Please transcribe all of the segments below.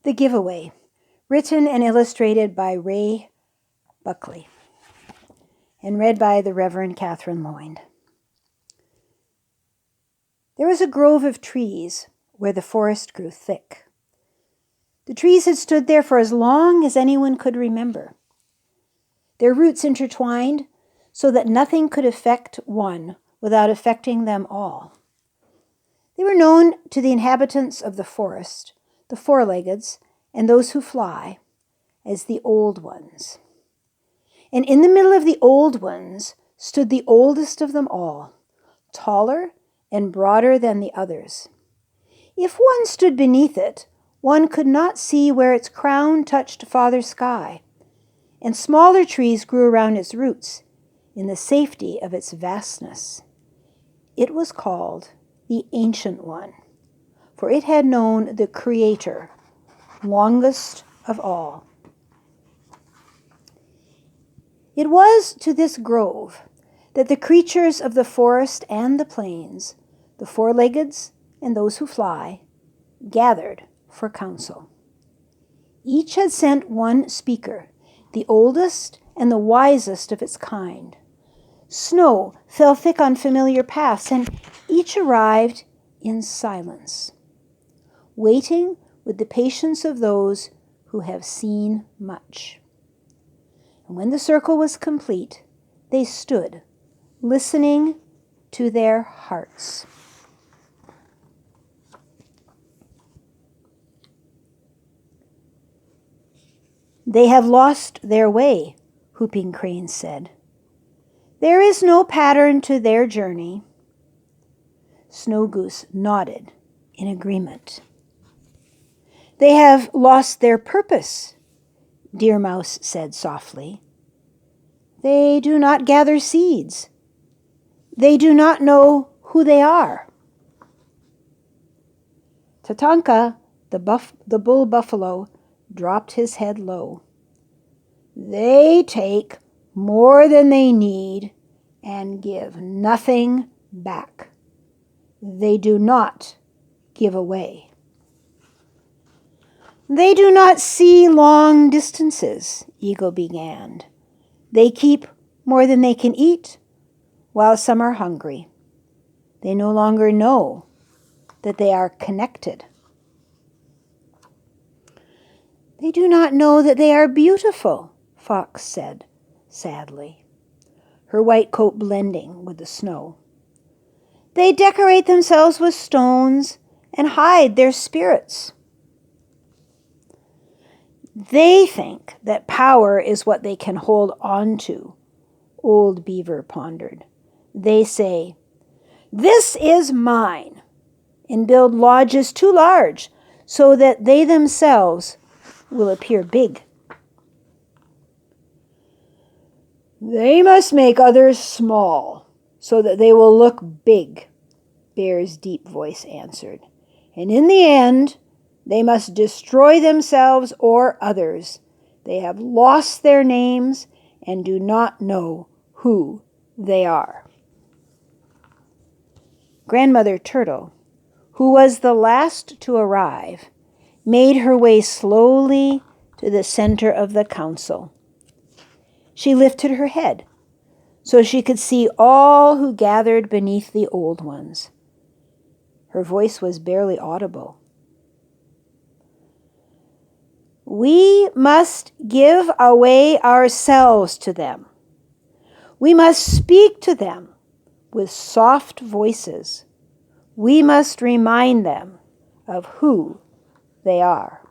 The Giveaway, written and illustrated by Ray Buckley, and read by the Reverend Catherine Lloyd. There was a grove of trees where the forest grew thick. The trees had stood there for as long as anyone could remember. Their roots intertwined so that nothing could affect one without affecting them all. They were known to the inhabitants of the forest, the four-leggeds, and those who fly, as the Old Ones. And in the middle of the Old Ones stood the oldest of them all, taller and broader than the others. If one stood beneath it, one could not see where its crown touched Father Sky, and smaller trees grew around its roots in the safety of its vastness. It was called the Ancient One, for it had known the Creator, longest of all. It was to this grove that the creatures of the forest and the plains, the four-leggeds and those who fly, gathered for council. Each had sent one speaker, the oldest and the wisest of its kind. Snow fell thick on familiar paths, and each arrived in silence, waiting with the patience of those who have seen much. And when the circle was complete, they stood, listening to their hearts. They have lost their way, Whooping Crane said. There is no pattern to their journey. Snow Goose nodded in agreement. They have lost their purpose, Deer Mouse said softly. They do not gather seeds. They do not know who they are. Tatanka, the bull buffalo, dropped his head low. They take more than they need and give nothing back. They do not give away. They do not see long distances, Eagle began. They keep more than they can eat, while some are hungry. They no longer know that they are connected. They do not know that they are beautiful, Fox said sadly, her white coat blending with the snow. They decorate themselves with stones and hide their spirits. They think that power is what they can hold on to, Old Beaver pondered. They say, "This is mine," and build lodges too large so that they themselves will appear big. They must make others small so that they will look big, Bear's deep voice answered. And in the end, they must destroy themselves or others. They have lost their names and do not know who they are. Grandmother Turtle, who was the last to arrive, made her way slowly to the center of the council. She lifted her head so she could see all who gathered beneath the Old Ones. Her voice was barely audible. We must give away ourselves to them. We must speak to them with soft voices. We must remind them of who they are.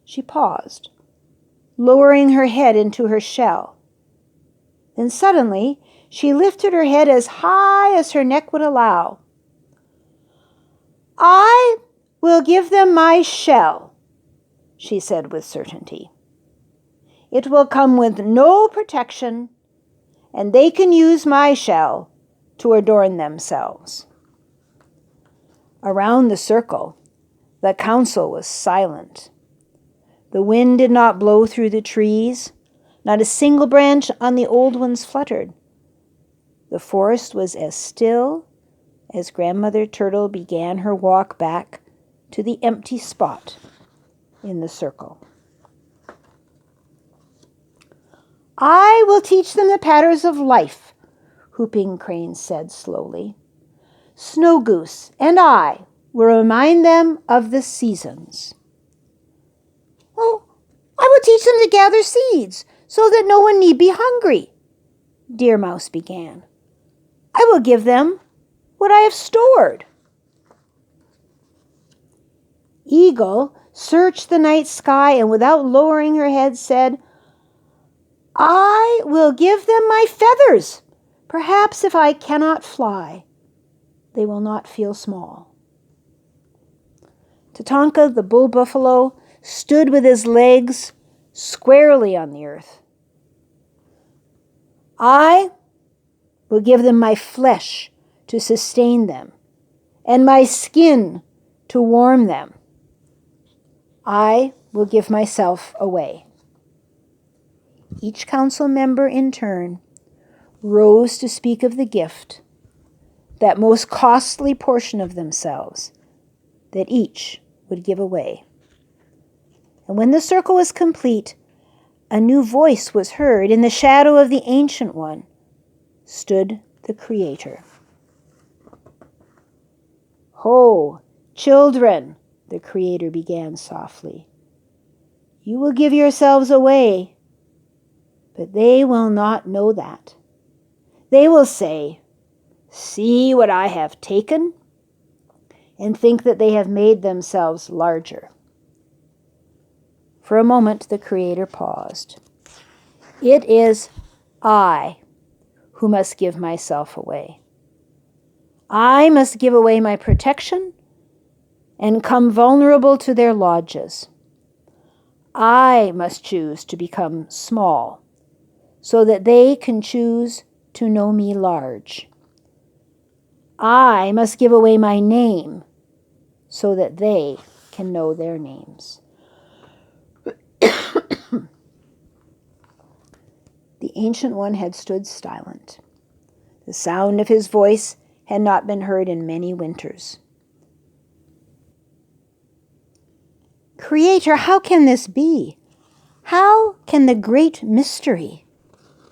She paused, lowering her head into her shell. Then suddenly, she lifted her head as high as her neck would allow. I will give them my shell, she said with certainty. It will come with no protection, and they can use my shell to adorn themselves. Around the circle, the council was silent. The wind did not blow through the trees. Not a single branch on the Old Ones fluttered. The forest was as still as Grandmother Turtle began her walk back to the empty spot in the circle. I will teach them the patterns of life, Whooping Crane said slowly. Snow Goose and I will remind them of the seasons. Oh, I will teach them to gather seeds so that no one need be hungry, Deer Mouse began. I will give them what I have stored. Eagle searched the night sky and without lowering her head said, I will give them my feathers. Perhaps if I cannot fly, they will not feel small. Tatanka, the bull buffalo, stood with his legs squarely on the earth. I will give them my flesh to sustain them, and my skin to warm them. I will give myself away. Each council member in turn rose to speak of the gift, that most costly portion of themselves, that each would give away. And when the circle was complete, a new voice was heard. In the shadow of the Ancient One stood the Creator. Ho, children, the Creator began softly. You will give yourselves away, but they will not know that. They will say, see what I have taken, and think that they have made themselves larger. For a moment, the Creator paused. It is I who must give myself away. I must give away my protection and come vulnerable to their lodges. I must choose to become small so that they can choose to know me large. I must give away my name so that they can know their names. The Ancient One had stood silent. The sound of his voice had not been heard in many winters. Creator, how can this be? How can the great mystery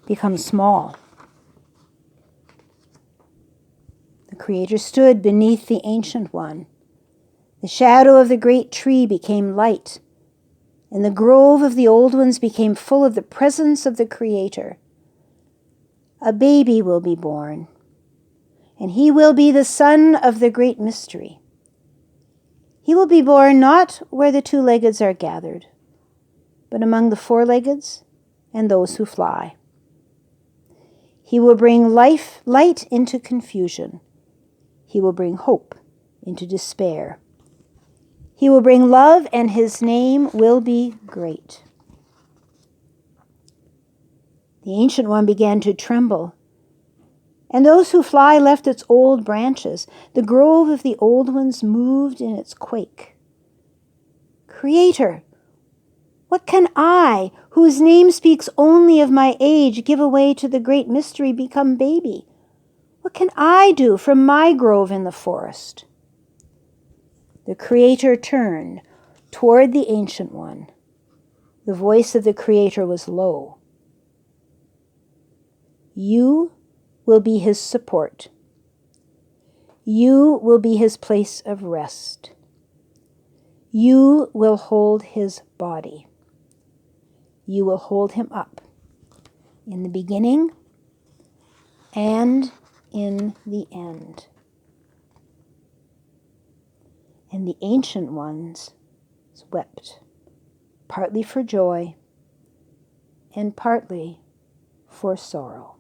become small? The Creator stood beneath the Ancient One. The shadow of the great tree became light, and the grove of the old ones became full of the presence of the Creator. A baby will be born, and he will be the son of the great mystery. He will be born not where the two-leggeds are gathered, but among the four-leggeds and those who fly. He will bring light into confusion. He will bring hope into despair. He will bring love, and his name will be great. The Ancient One began to tremble, and those who fly left its old branches. The grove of the old ones moved in its quake. Creator, what can I, whose name speaks only of my age, give away to the great mystery become baby? What can I do from my grove in the forest? The Creator turned toward the Ancient One. The voice of the Creator was low. You will be his support. You will be his place of rest. You will hold his body. You will hold him up in the beginning and in the end. And the Ancient Ones wept, partly for joy and partly for sorrow.